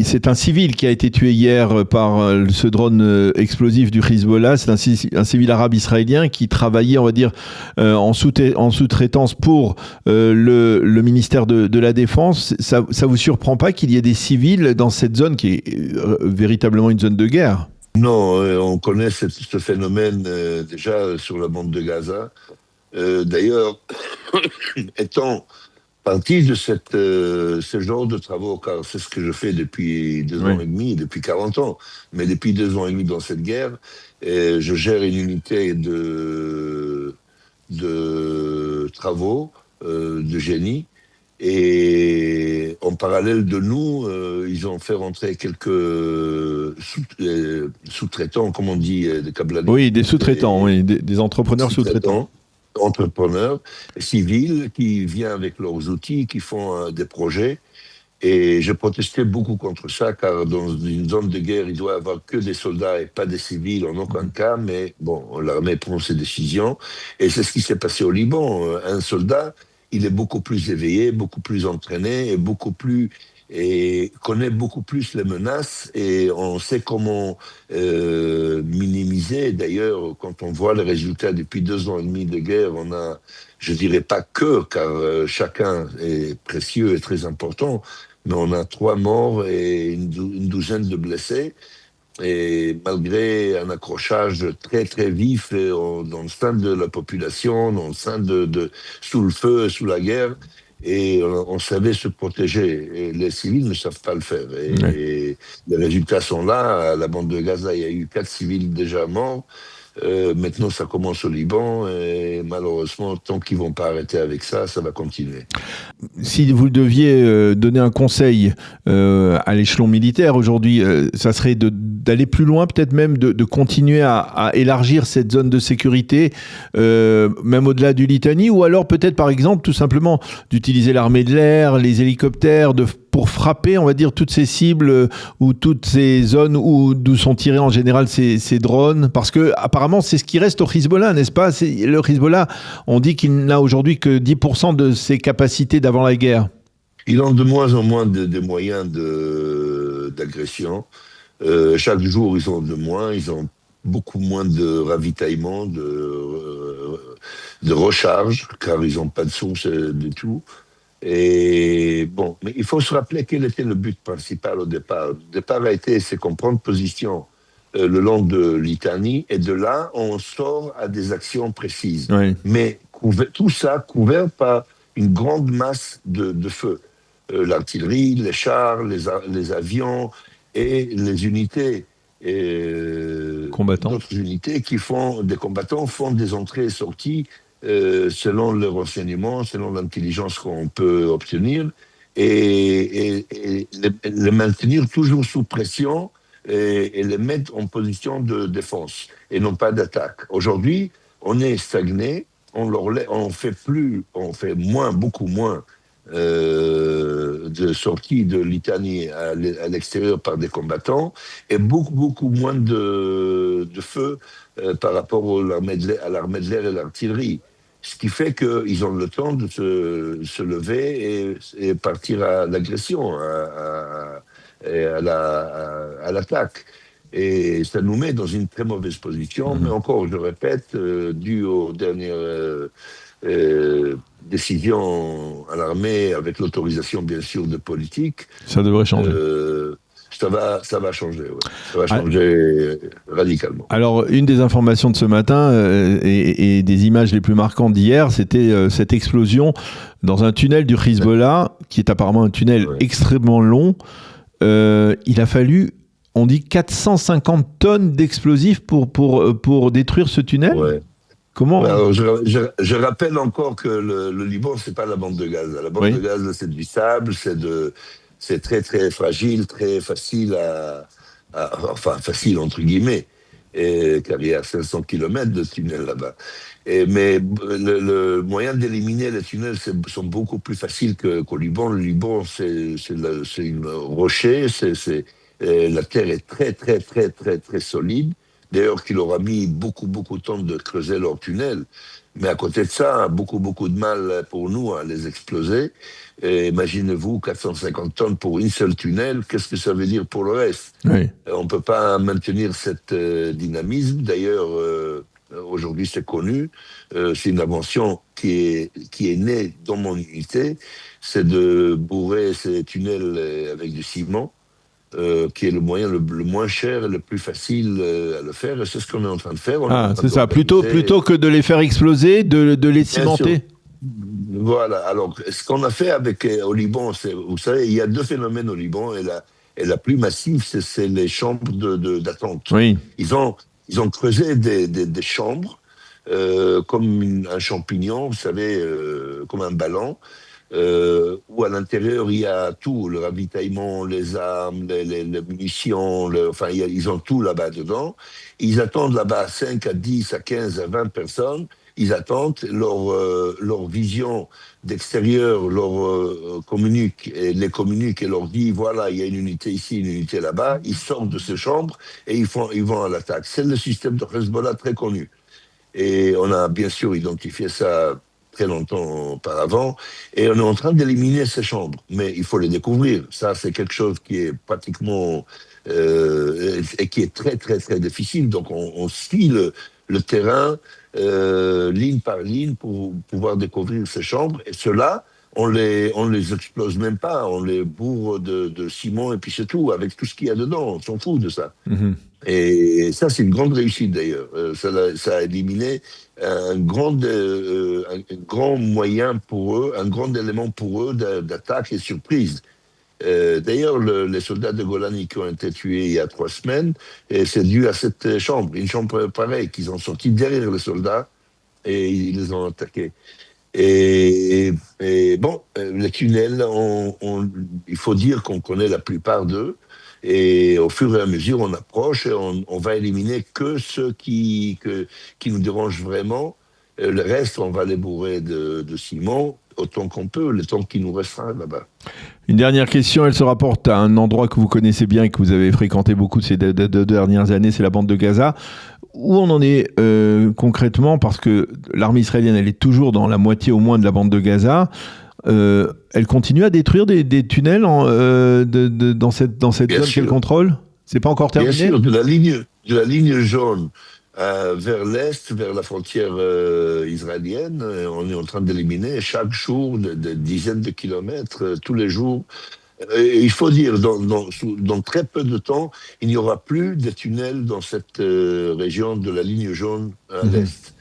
c'est un civil qui a été tué hier par ce drone explosif du Hezbollah. C'est un civil arabe israélien qui travaillait, on va dire, en sous-traitance pour le ministère de la Défense. Ça vous surprend pas qu'il y ait des civils dans cette zone qui est véritablement une zone de guerre ? Non, on connaît ce phénomène déjà sur la bande de Gaza. D'ailleurs, étant partie de ce genre de travaux, car c'est ce que je fais depuis 2 ans et demi, depuis 40 ans, mais depuis 2 ans et demi dans cette guerre, je gère une unité de travaux, de génie, Et en parallèle de nous, ils ont fait rentrer quelques sous-traitants, comme on dit, des câbladés. Oui, des sous-traitants, oui, des entrepreneurs sous-traitants. Entrepreneurs civils qui viennent avec leurs outils, qui font des projets. Et je protestais beaucoup contre ça, car dans une zone de guerre, il doit y avoir que des soldats et pas des civils en aucun cas. Mais bon, l'armée prend ses décisions. Et c'est ce qui s'est passé au Liban. Un soldat, il est beaucoup plus éveillé, beaucoup plus entraîné et connaît beaucoup plus les menaces et on sait comment minimiser. D'ailleurs, quand on voit les résultats depuis 2 ans et demi de guerre, on a, je dirais pas que, car chacun est précieux et très important, mais on a 3 morts et une douzaine de blessés. Et malgré un accrochage très très vif dans le sein de la population, dans le sein sous le feu, sous la guerre, et on savait se protéger. Et les civils ne savent pas le faire. Et les résultats sont là. À la bande de Gaza, il y a eu 4 civils déjà morts. Maintenant, ça commence au Liban et malheureusement, tant qu'ils vont pas arrêter avec ça, ça va continuer. Si vous deviez donner un conseil à l'échelon militaire aujourd'hui, ça serait d'aller plus loin, peut-être même de continuer à élargir cette zone de sécurité, même au-delà du Litanie, ou alors peut-être par exemple tout simplement d'utiliser l'armée de l'air, les hélicoptères, pour frapper, on va dire, toutes ces cibles ou toutes ces zones d'où sont tirés en général ces drones, parce que apparemment c'est ce qui reste au Hezbollah, n'est-ce pas? Le Hezbollah, on dit qu'il n'a aujourd'hui que 10% de ses capacités d'avant la guerre. Ils ont de moins en moins de moyens d'agression. Chaque jour, ils ont de moins, ils ont beaucoup moins de ravitaillement, de recharge, car ils n'ont pas de source du tout. Et bon, mais il faut se rappeler quel était le but principal au départ. Le départ a été, c'est qu'on prend position le long de Litanie, et de là, on sort à des actions précises. Oui. Mais tout ça couvert par une grande masse de feu. L'artillerie, les chars, les avions et les unités. Combattants. D'autres unités des combattants font des entrées et sorties selon les renseignements, selon l'intelligence qu'on peut obtenir, et les maintenir toujours sous pression et les mettre en position de défense et non pas d'attaque. Aujourd'hui, on est stagné, on fait beaucoup moins de sorties de Litanie à l'extérieur par des combattants et beaucoup moins de feu par rapport à l'armée de l'air et l'aartillerie. Ce qui fait qu'ils ont le temps de se lever et partir à l'agression, à l'attaque. Et ça nous met dans une très mauvaise position. Mais encore, je répète, dû aux dernières décisions à l'armée, avec l'autorisation bien sûr de politique, ça devrait changer. Ça va changer, ouais. Ça va changer radicalement. Alors, une des informations de ce matin et des images les plus marquantes d'hier, c'était cette explosion dans un tunnel du Hezbollah, qui est apparemment un tunnel extrêmement long. Il a fallu, on dit, 450 tonnes d'explosifs pour détruire ce tunnel. Ouais. Comment? Alors, je rappelle encore que le Liban, c'est pas la bande de Gaza. La bande de Gaza, c'est du sable, c'est très très fragile, très facile enfin facile entre guillemets, car il y a 500 km de tunnels là-bas. Mais le moyen d'éliminer les tunnels sont beaucoup plus faciles qu'au Liban. Le Liban, c'est une rocher, la terre est très très très très très solide. D'ailleurs, qu'il aura mis beaucoup de temps de creuser leur tunnel. Mais à côté de ça, beaucoup de mal pour nous à les exploser. Et imaginez-vous 450 tonnes pour une seule tunnel, qu'est-ce que ça veut dire pour le reste? Oui. On ne peut pas maintenir cette dynamisme. D'ailleurs, aujourd'hui c'est connu, c'est une invention qui est née dans mon unité, c'est de bourrer ces tunnels avec du ciment, qui est le moyen le moins cher et le plus facile à le faire. Et c'est ce qu'on est en train de faire. C'est ça. Plutôt que de les faire exploser, de les cimenter. Voilà. Alors, ce qu'on a fait au Liban, vous savez, il y a 2 phénomènes au Liban, et la plus massive, c'est les chambres d'attente. Oui. Ils ont creusé des chambres comme un champignon, vous savez, comme un ballon. où à l'intérieur il y a tout, le ravitaillement, les armes, les munitions, enfin ils ont tout là-bas dedans. Ils attendent là-bas 5 à 10 à 15 à 20 personnes. Ils attendent, leur vision d'extérieur les communique et leur dit voilà, il y a une unité ici, une unité là-bas. Ils sortent de ces chambres et ils vont à l'attaque. C'est le système de Hezbollah très connu. Et on a bien sûr identifié ça très longtemps auparavant, et on est en train d'éliminer ces chambres. Mais il faut les découvrir. Ça, c'est quelque chose qui est pratiquement... et qui est très, très, très difficile. Donc, on suit le terrain ligne par ligne pour pouvoir découvrir ces chambres. Et ceux-là, on les explose même pas. On les bourre de ciment et puis c'est tout. Avec tout ce qu'il y a dedans, on s'en fout de ça. Mhm. Et ça, c'est une grande réussite d'ailleurs. Ça a éliminé un grand moyen pour eux, un grand élément pour eux d'attaque et surprise. D'ailleurs, les soldats de Golani qui ont été tués il y a 3 semaines, c'est dû à cette chambre, une chambre pareille, qu'ils ont sorti derrière les soldats et ils les ont attaqués. Et bon, les tunnels, il faut dire qu'on connaît la plupart d'eux. Et au fur et à mesure, on approche et on va éliminer que ceux qui nous dérangent vraiment. Le reste, on va les bourrer de ciment autant qu'on peut, le temps qui nous restera là-bas. Une dernière question, elle se rapporte à un endroit que vous connaissez bien et que vous avez fréquenté beaucoup ces 2 dernières années, c'est la bande de Gaza. Où on en est concrètement, parce que l'armée israélienne, elle est toujours dans la moitié au moins de la bande de Gaza. Elle continue à détruire des tunnels dans cette zone qu'elle contrôle. C'est pas encore terminé. Bien sûr, de la ligne jaune vers l'est, vers la frontière israélienne, on est en train d'éliminer chaque jour des dizaines de kilomètres, tous les jours. Et il faut dire, dans très peu de temps, il n'y aura plus de tunnels dans cette région de la ligne jaune à l'est.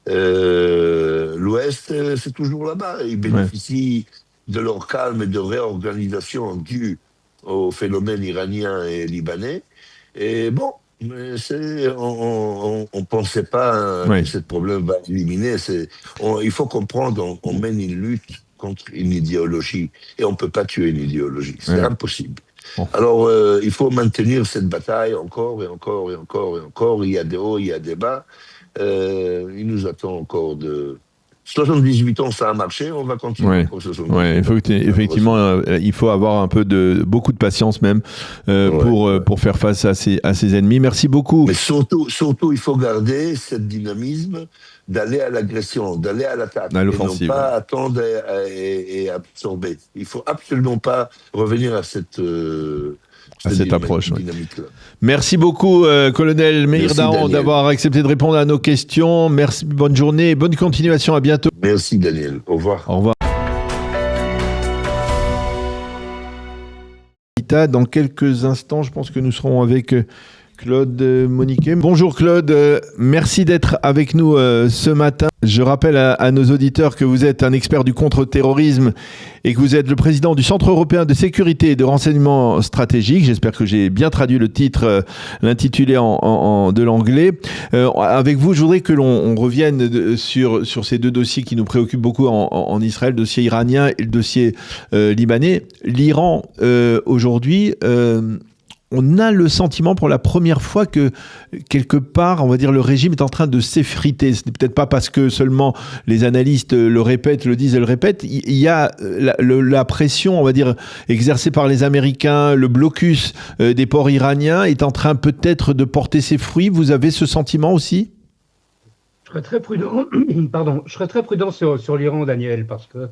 L'Ouest, c'est toujours là-bas. Ils bénéficient de leur calme et de réorganisation due au phénomène iranien et libanais. Et bon, on ne pensait pas que ce problème va être éliminé. Il faut comprendre, on mène une lutte contre une idéologie. Et on ne peut pas tuer une idéologie. C'est impossible. Bon. Alors, il faut maintenir cette bataille encore et encore et encore et encore. Il y a des hauts, il y a des bas. Il nous attend encore de... 78 ans, ça a marché, on va continuer. Effectivement, il faut avoir beaucoup de patience même pour faire face à ces ennemis. Merci beaucoup. Mais surtout, il faut garder ce dynamisme d'aller à l'agression, d'aller à l'attaque, et non pas attendre et absorber. Il faut absolument pas revenir à cette approche. Merci beaucoup, colonel Meir Dahan, d'avoir accepté de répondre à nos questions. Merci, bonne journée et bonne continuation. À bientôt. Merci, Daniel. Au revoir. Au revoir. Dans quelques instants, je pense que nous serons avec Claude Moniquet. Bonjour Claude, merci d'être avec nous ce matin. Je rappelle à nos auditeurs que vous êtes un expert du contre-terrorisme et que vous êtes le président du Centre européen de sécurité et de renseignement stratégique. J'espère que j'ai bien traduit le titre, l'intitulé de l'anglais. Avec vous, je voudrais que l'on revienne sur ces 2 dossiers qui nous préoccupent beaucoup en Israël, le dossier iranien et le dossier libanais. L'Iran, aujourd'hui... on a le sentiment pour la première fois que, quelque part, on va dire, le régime est en train de s'effriter. Ce n'est peut-être pas parce que seulement les analystes le disent et le répètent. Il y a la pression, on va dire, exercée par les Américains, le blocus des ports iraniens est en train peut-être de porter ses fruits. Vous avez ce sentiment aussi ? Je serais très prudent sur l'Iran, Daniel, parce que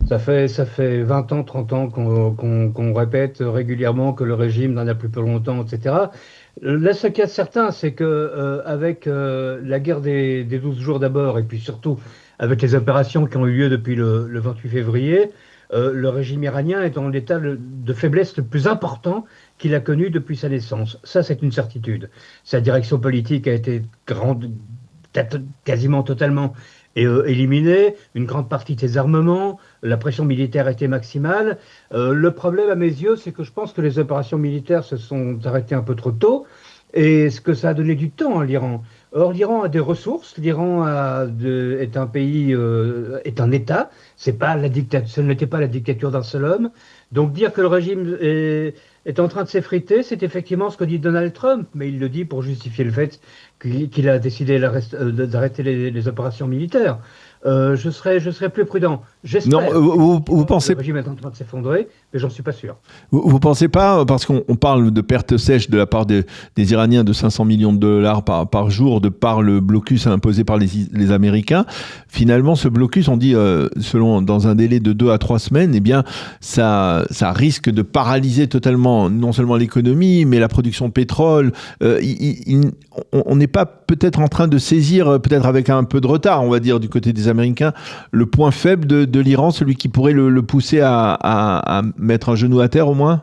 ça fait 20 ans, 30 ans qu'on répète régulièrement que le régime n'en a plus pour longtemps, etc. Là, ce qu'il y a de certain, c'est qu'avec la guerre des 12 jours d'abord, et puis surtout avec les opérations qui ont eu lieu depuis le 28 février, le régime iranien est dans l'état de faiblesse le plus important qu'il a connu depuis sa naissance. Ça, c'est une certitude. Sa direction politique a été quasiment totalement éliminée, une grande partie de ses armements, la pression militaire était maximale. Le problème à mes yeux, c'est que je pense que les opérations militaires se sont arrêtées un peu trop tôt et ce que ça a donné du temps à l'Iran Or, l'Iran a des ressources, l'Iran est un pays, est un État, ce n'était pas la dictature d'un seul homme. Donc dire que le régime est en train de s'effriter, c'est effectivement ce que dit Donald Trump, mais il le dit pour justifier le fait qu'il a décidé d'arrêter les opérations militaires. Je serais plus prudent. J'espère. Non, vous pensez... Le régime est en train de s'effondrer, mais j'en suis pas sûr. Vous pensez pas, parce qu'on parle de pertes sèches de la part des Iraniens de 500 millions de dollars par jour, de par le blocus imposé par les Américains, finalement ce blocus, on dit, dans un délai de 2 à 3 semaines, eh bien, ça risque de paralyser totalement, non seulement l'économie, mais la production de pétrole. On n'est pas peut-être en train de saisir, peut-être avec un peu de retard, on va dire, du côté des Américains, le point faible de l'Iran, celui qui pourrait le pousser à mettre un genou à terre au moins?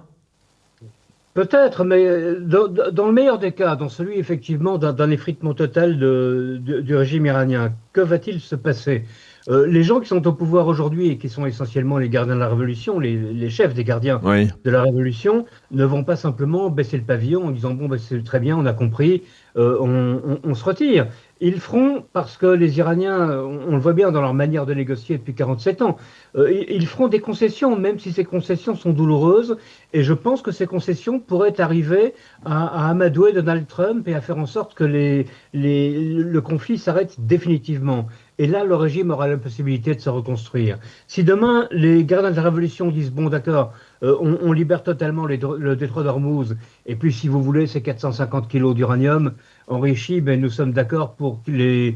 Peut-être, mais dans le meilleur des cas, dans celui effectivement d'un effritement total du régime iranien, que va-t-il se passer? Les gens qui sont au pouvoir aujourd'hui et qui sont essentiellement les gardiens de la révolution, les chefs des gardiens de la révolution, ne vont pas simplement baisser le pavillon en disant bon, ben, c'est très bien, on a compris, on se retire. Ils feront, parce que les Iraniens, on le voit bien dans leur manière de négocier depuis 47 ans, ils feront des concessions, même si ces concessions sont douloureuses, et je pense que ces concessions pourraient arriver à amadouer Donald Trump et à faire en sorte que le conflit s'arrête définitivement. Et là, le régime aura la possibilité de se reconstruire. Si demain, les gardiens de la révolution disent, bon d'accord, on libère totalement le détroit d'Ormuz, et puis si vous voulez, ces 450 kilos d'uranium enrichi, ben, nous sommes d'accord pour les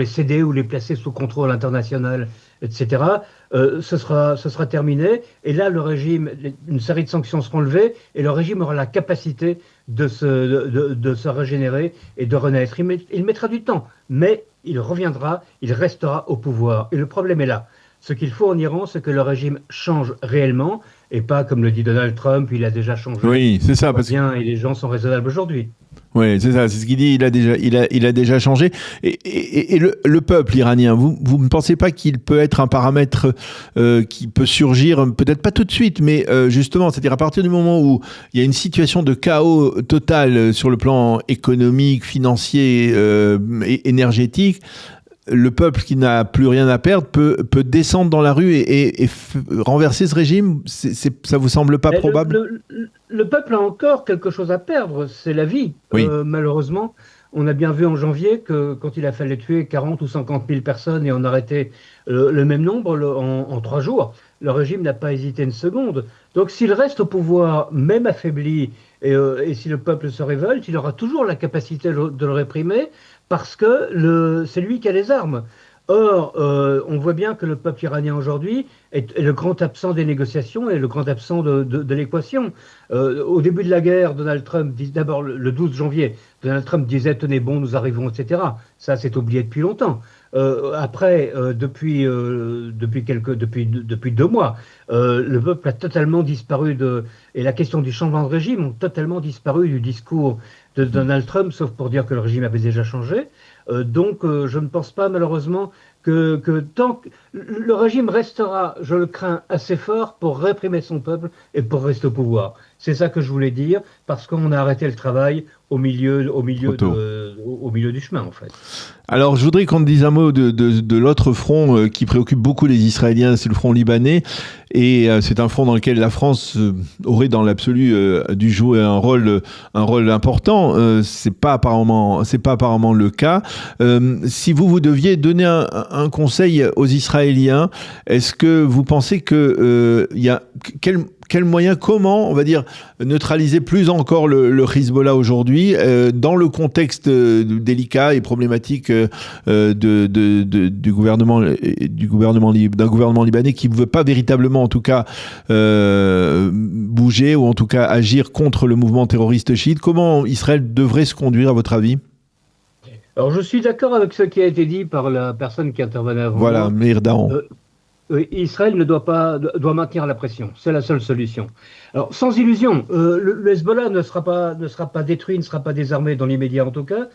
céder ou les placer sous contrôle international, etc. Ce sera terminé, et là, le régime, une série de sanctions seront levées, et le régime aura la capacité de se régénérer et de renaître. Il mettra du temps, mais il reviendra, il restera au pouvoir. Et le problème est là. Ce qu'il faut en Iran, c'est que le régime change réellement, et pas comme le dit Donald Trump, il a déjà changé. Oui, c'est ça. Et les gens sont raisonnables aujourd'hui. Oui, c'est ça, c'est ce qu'il dit, il a déjà changé. Et le peuple iranien, vous ne pensez pas qu'il peut être un paramètre qui peut surgir, peut-être pas tout de suite, mais justement, c'est-à-dire à partir du moment où il y a une situation de chaos total sur le plan économique, financier, et énergétique, le peuple qui n'a plus rien à perdre peut descendre dans la rue et renverser ce régime? Ça vous semble pas probable? Le peuple a encore quelque chose à perdre, c'est la vie. Oui. Malheureusement, on a bien vu en janvier que quand il a fallu tuer 40 ou 50 000 personnes et en arrêter le même nombre en 3 jours, le régime n'a pas hésité une seconde. Donc s'il reste au pouvoir, même affaibli, et si le peuple se révolte, il aura toujours la capacité de le réprimer, parce que c'est lui qui a les armes. Or, on voit bien que le peuple iranien aujourd'hui est le grand absent des négociations et le grand absent de l'équation. Au début de la guerre, Donald Trump dit d'abord le 12 janvier, Donald Trump disait tenez bon, nous arrivons, etc. Ça, c'est oublié depuis longtemps. Après, depuis 2 mois, le peuple a totalement disparu et la question du changement de régime ont totalement disparu du discours de Donald Trump, sauf pour dire que le régime avait déjà changé. Donc, je ne pense pas malheureusement que tant que le régime restera, je le crains, assez fort pour réprimer son peuple et pour rester au pouvoir. C'est ça que je voulais dire, parce qu'on a arrêté le travail au milieu du chemin, en fait. Alors, je voudrais qu'on dise un mot de l'autre front qui préoccupe beaucoup les Israéliens, c'est le front libanais. Et c'est un front dans lequel la France aurait, dans l'absolu, dû jouer un rôle important. C'est pas apparemment le cas. Si vous deviez donner un conseil aux Israéliens, est-ce que vous pensez que il y a quel moyen, comment, on va dire, neutraliser plus encore le Hezbollah aujourd'hui dans le contexte délicat et problématique du gouvernement libanais qui ne veut pas véritablement, en tout cas, bouger ou en tout cas agir contre le mouvement terroriste chiite? Comment Israël devrait se conduire, à votre avis? Alors, je suis d'accord avec ce qui a été dit par la personne qui intervenait avant. Voilà, Meir Dahan. Israël doit maintenir la pression. C'est la seule solution. Alors, sans illusion, le Hezbollah ne sera pas détruit, ne sera pas désarmé dans l'immédiat en tout cas,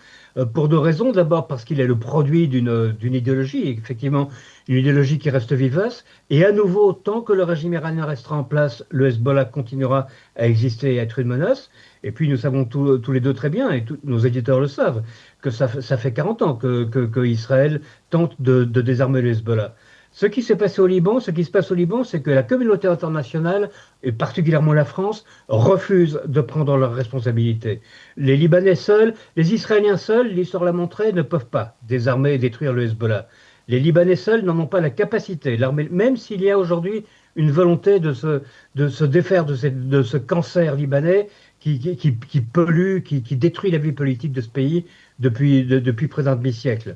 pour deux raisons. D'abord parce qu'il est le produit d'une idéologie, effectivement, une idéologie qui reste vivace. Et à nouveau, tant que le régime iranien restera en place, le Hezbollah continuera à exister et à être une menace. Et puis nous savons tous les deux très bien, et nos éditeurs le savent, que ça fait 40 ans que Israël tente de désarmer le Hezbollah. Ce qui se passe au Liban, c'est que la communauté internationale, et particulièrement la France, refuse de prendre leurs responsabilités. Les Libanais seuls, les Israéliens seuls, l'histoire l'a montré, ne peuvent pas désarmer et détruire le Hezbollah. Les Libanais seuls n'en ont pas la capacité. L'armée, même s'il y a aujourd'hui une volonté de se défaire de ce cancer libanais qui pollue, qui détruit la vie politique de ce pays depuis près d'un demi-siècle.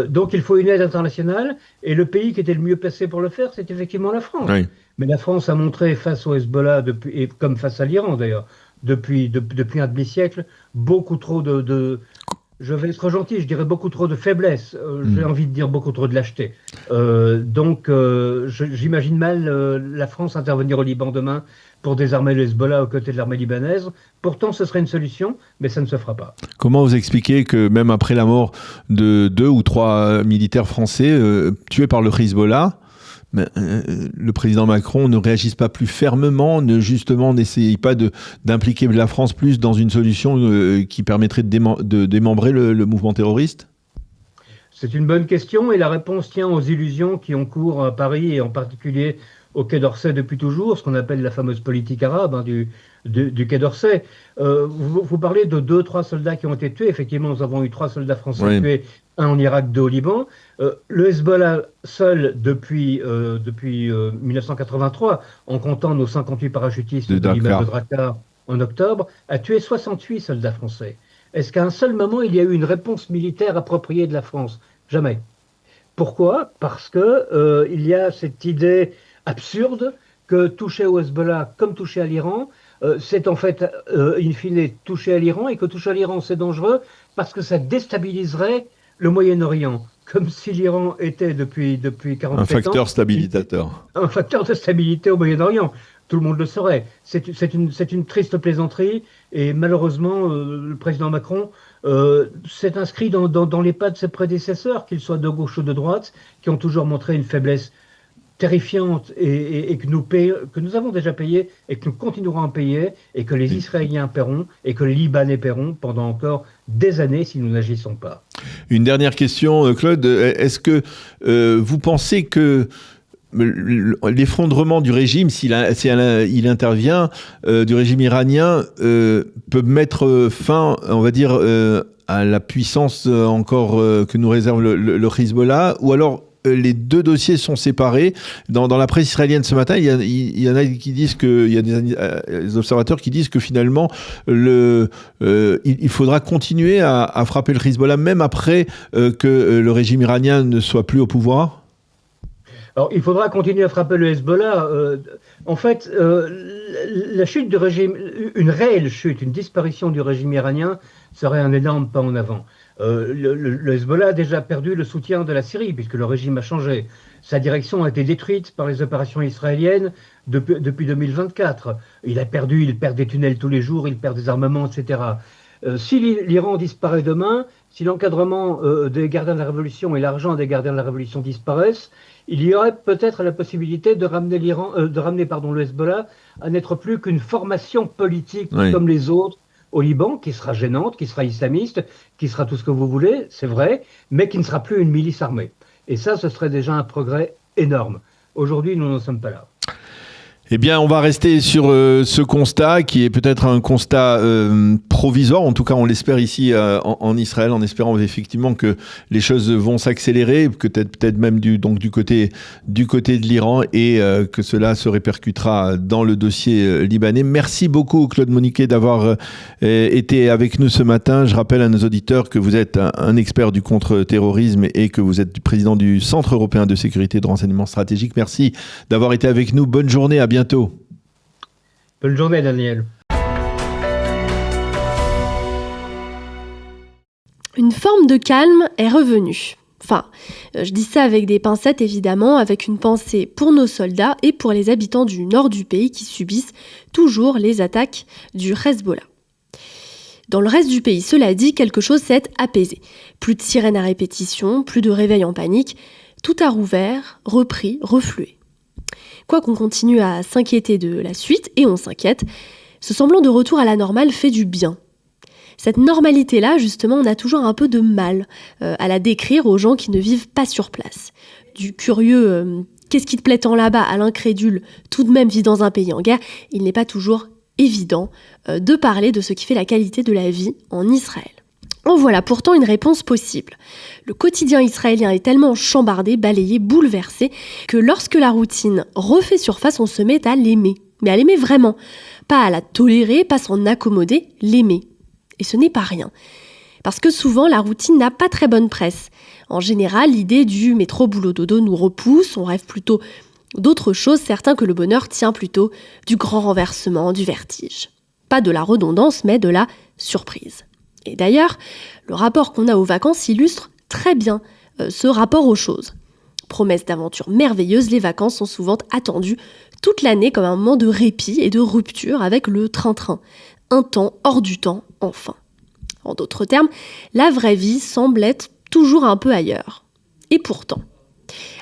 Donc il faut une aide internationale, et le pays qui était le mieux placé pour le faire, c'est effectivement la France. Oui. Mais la France a montré face au Hezbollah, et comme face à l'Iran d'ailleurs, depuis un demi-siècle, beaucoup trop je vais être gentil, je dirais beaucoup trop de faiblesse, j'ai envie de dire beaucoup trop de lâcheté. Donc j'imagine mal la France intervenir au Liban demain pour désarmer le Hezbollah aux côtés de l'armée libanaise. Pourtant, ce serait une solution, mais ça ne se fera pas. Comment vous expliquez que même après la mort de 2 ou 3 militaires français tués par le Hezbollah, le président Macron ne réagisse pas plus fermement, n'essaye pas d'impliquer la France plus dans une solution qui permettrait de démembrer le mouvement terroriste ? C'est une bonne question, et la réponse tient aux illusions qui ont cours à Paris, et en particulier au Quai d'Orsay depuis toujours, ce qu'on appelle la fameuse politique arabe du Quai d'Orsay. Vous parlez de 2-3 soldats qui ont été tués. Effectivement, nous avons eu 3 soldats français tués, 1 en Irak, 2 au Liban. Le Hezbollah seul, depuis 1983, en comptant nos 58 parachutistes de l'immeuble de Drakkar en octobre, a tué 68 soldats français. Est-ce qu'à un seul moment, il y a eu une réponse militaire appropriée de la France ? Jamais. Pourquoi ? Parce que il y a cette idée absurde que toucher au Hezbollah comme toucher à l'Iran, c'est en fait, in fine, toucher à l'Iran, et que toucher à l'Iran, c'est dangereux parce que ça déstabiliserait le Moyen-Orient, comme si l'Iran était depuis 47 ans... Un facteur stabilisateur. Un facteur de stabilité au Moyen-Orient. Tout le monde le saurait. C'est une triste plaisanterie, et malheureusement, le président Macron s'est inscrit dans les pas de ses prédécesseurs, qu'ils soient de gauche ou de droite, qui ont toujours montré une faiblesse terrifiante et que nous avons déjà payé, et que nous continuerons à payer, et que les Israéliens paieront, et que les Libanais paieront pendant encore des années si nous n'agissons pas. Une dernière question, Claude. Est-ce que vous pensez que l'effondrement du régime, s'il intervient, du régime iranien, peut mettre fin, on va dire, à la puissance encore que nous réserve le Hezbollah, ou alors les deux dossiers sont séparés. Dans la presse israélienne ce matin, il y en a qui disent il y a des observateurs qui disent que finalement il faudra continuer à frapper le Hezbollah même après que le régime iranien ne soit plus au pouvoir. Alors, il faudra continuer à frapper le Hezbollah. En fait, la chute du régime, une réelle chute, une disparition du régime iranien serait un énorme pas en avant. Le Hezbollah a déjà perdu le soutien de la Syrie, puisque le régime a changé. Sa direction a été détruite par les opérations israéliennes depuis 2024. Il perd des tunnels tous les jours, il perd des armements, etc. Si l'Iran disparaît demain, si l'encadrement des gardiens de la Révolution et l'argent des gardiens de la Révolution disparaissent, il y aurait peut-être la possibilité de ramener le Hezbollah à n'être plus qu'une formation politique comme les autres au Liban, qui sera gênante, qui sera islamiste, qui sera tout ce que vous voulez, c'est vrai, mais qui ne sera plus une milice armée. Et ça, ce serait déjà un progrès énorme. Aujourd'hui, nous n'en sommes pas là. Eh bien, on va rester sur ce constat qui est peut-être un constat provisoire. En tout cas, on l'espère ici en Israël, en espérant effectivement que les choses vont s'accélérer, peut-être même du côté de l'Iran, et que cela se répercutera dans le dossier libanais. Merci beaucoup, Claude Moniquet, d'avoir été avec nous ce matin. Je rappelle à nos auditeurs que vous êtes un expert du contre-terrorisme et que vous êtes président du Centre européen de sécurité et de renseignement stratégique. Merci d'avoir été avec nous. Bonne journée, à bientôt. Bonne journée, Daniel. Une forme de calme est revenue. Enfin, je dis ça avec des pincettes évidemment, avec une pensée pour nos soldats et pour les habitants du nord du pays qui subissent toujours les attaques du Hezbollah. Dans le reste du pays, cela dit, quelque chose s'est apaisé. Plus de sirènes à répétition, plus de réveils en panique, tout a rouvert, repris, reflué. Quoi qu'on continue à s'inquiéter de la suite, et on s'inquiète, ce semblant de retour à la normale fait du bien. Cette normalité-là, justement, on a toujours un peu de mal à la décrire aux gens qui ne vivent pas sur place. Du curieux « qu'est-ce qui te plaît tant là-bas ?» à l'incrédule « tout de même vit dans un pays en guerre », il n'est pas toujours évident de parler de ce qui fait la qualité de la vie en Israël. En voilà pourtant une réponse possible. Le quotidien israélien est tellement chambardé, balayé, bouleversé, que lorsque la routine refait surface, on se met à l'aimer. Mais à l'aimer vraiment. Pas à la tolérer, pas s'en accommoder, l'aimer. Et ce n'est pas rien. Parce que souvent, la routine n'a pas très bonne presse. En général, l'idée du métro boulot dodo nous repousse, on rêve plutôt d'autre chose, certains que le bonheur tient plutôt du grand renversement, du vertige. Pas de la redondance, mais de la surprise. Et d'ailleurs, le rapport qu'on a aux vacances illustre très bien ce rapport aux choses. Promesse d'aventures merveilleuses, les vacances sont souvent attendues toute l'année comme un moment de répit et de rupture avec le train-train. Un temps hors du temps, enfin. En d'autres termes, la vraie vie semble être toujours un peu ailleurs. Et pourtant.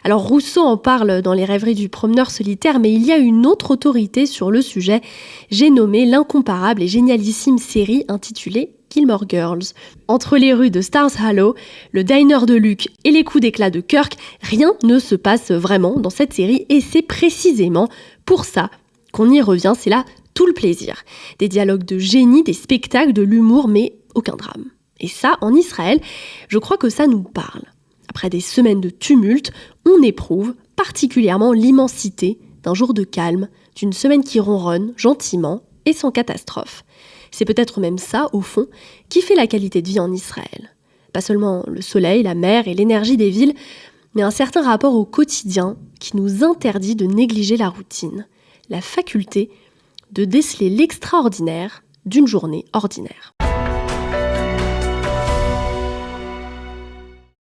Alors Rousseau en parle dans les rêveries du promeneur solitaire, mais il y a une autre autorité sur le sujet. J'ai nommé l'incomparable et génialissime série intitulée Gilmore Girls. Entre les rues de Stars Hollow, le diner de Luke et les coups d'éclat de Kirk, rien ne se passe vraiment dans cette série et c'est précisément pour ça qu'on y revient, c'est là tout le plaisir. Des dialogues de génie, des spectacles, de l'humour, mais aucun drame. Et ça, en Israël, je crois que ça nous parle. Après des semaines de tumulte, on éprouve particulièrement l'immensité d'un jour de calme, d'une semaine qui ronronne gentiment et sans catastrophe. C'est peut-être même ça, au fond, qui fait la qualité de vie en Israël. Pas seulement le soleil, la mer et l'énergie des villes, mais un certain rapport au quotidien qui nous interdit de négliger la routine, la faculté de déceler l'extraordinaire d'une journée ordinaire.